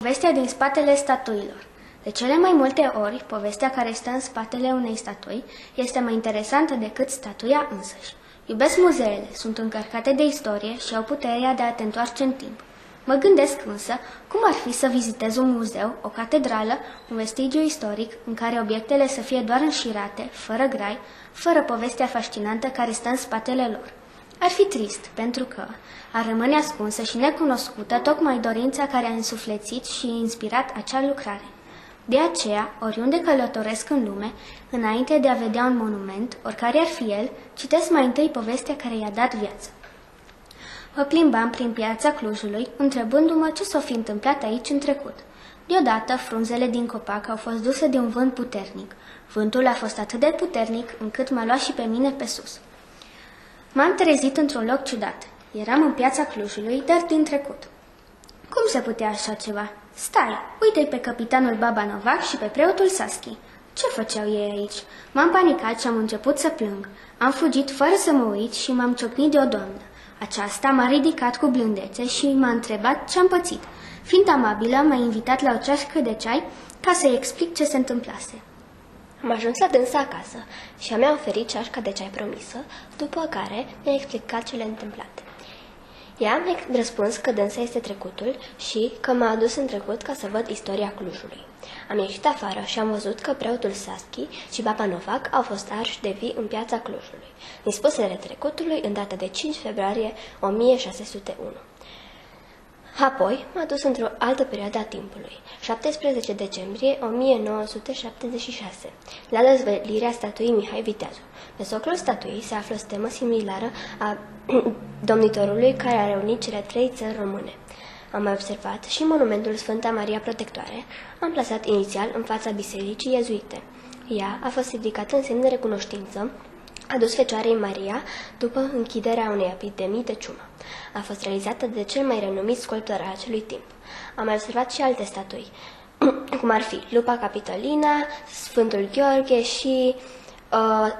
Povestea din spatele statuilor. De cele mai multe ori, povestea care stă în spatele unei statui este mai interesantă decât statuia însăși. Iubesc muzeele, sunt încărcate de istorie și au puterea de a te întoarce în timp. Mă gândesc însă cum ar fi să vizitez un muzeu, o catedrală, un vestigiu istoric în care obiectele să fie doar înșirate, fără grai, fără povestea fascinantă care stă în spatele lor. Ar fi trist, pentru că ar rămâne ascunsă și necunoscută tocmai dorința care a însuflețit și inspirat acea lucrare. De aceea, oriunde călătoresc în lume, înainte de a vedea un monument, oricare ar fi el, citesc mai întâi povestea care i-a dat viață. Mă plimbam prin piața Clujului, întrebându-mă ce s-o fi întâmplat aici în trecut. Deodată, frunzele din copac au fost duse de un vânt puternic. Vântul a fost atât de puternic încât m-a luat și pe mine pe sus. M-am trezit într-un loc ciudat. Eram în piața Clujului, dar din trecut. Cum se putea așa ceva? Stai, uite-i pe capitanul Baba Novac și pe preotul Saschi. Ce făceau ei aici? M-am panicat și am început să plâng. Am fugit fără să mă uit și m-am ciocnit de o doamnă. Aceasta m-a ridicat cu blândețe și m-a întrebat ce-am pățit. Fiind amabilă, m-a invitat la o ceașcă de ceai ca să-i explic ce se întâmplase. Am ajuns la dânsa acasă și mi-a oferit ceașca de ceai promisă, după care mi-a explicat cele întâmplate. Ea mi-a răspuns că dânsa este trecutul și că m-a adus în trecut ca să văd istoria Clujului. Am ieșit afară și am văzut că preotul Saschi și Baba Novac au fost arși de vii în piața Clujului, din spusele trecutului în data de 5 februarie 1601. Apoi m-a dus într-o altă perioadă a timpului, 17 decembrie 1976, la dezvăluirea statuii Mihai Viteazu. Pe soclul statuii se află o stemă similară a domnitorului care a reunit cele 3 țări române. Am mai observat și monumentul Sfânta Maria Protectoare, am plasat inițial în fața bisericii iezuite. Ea a fost ridicată în semn de recunoștință adus Fecioarei Maria după închiderea unei epidemii de ciumă. A fost realizată de cel mai renumit sculptor al acelui timp. Am mai observat și alte statui, cum ar fi Lupa Capitolina, Sfântul Gheorghe și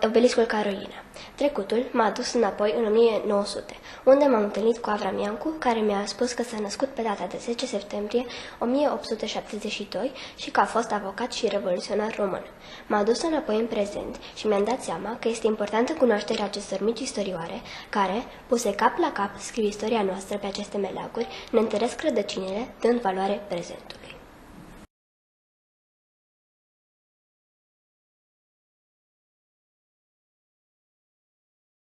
Obeliscul Carolina. Trecutul m-a adus înapoi în 1900, unde m-am întâlnit cu Avram Iancu, care mi-a spus că s-a născut pe data de 10 septembrie 1872 și că a fost avocat și revoluționar român. M-a adus înapoi în prezent și mi-am dat seama că este importantă cunoașterea acestor mici istorioare, care, puse cap la cap, scriu istoria noastră pe aceste meleaguri, ne întăresc rădăcinile, dând valoare prezentului.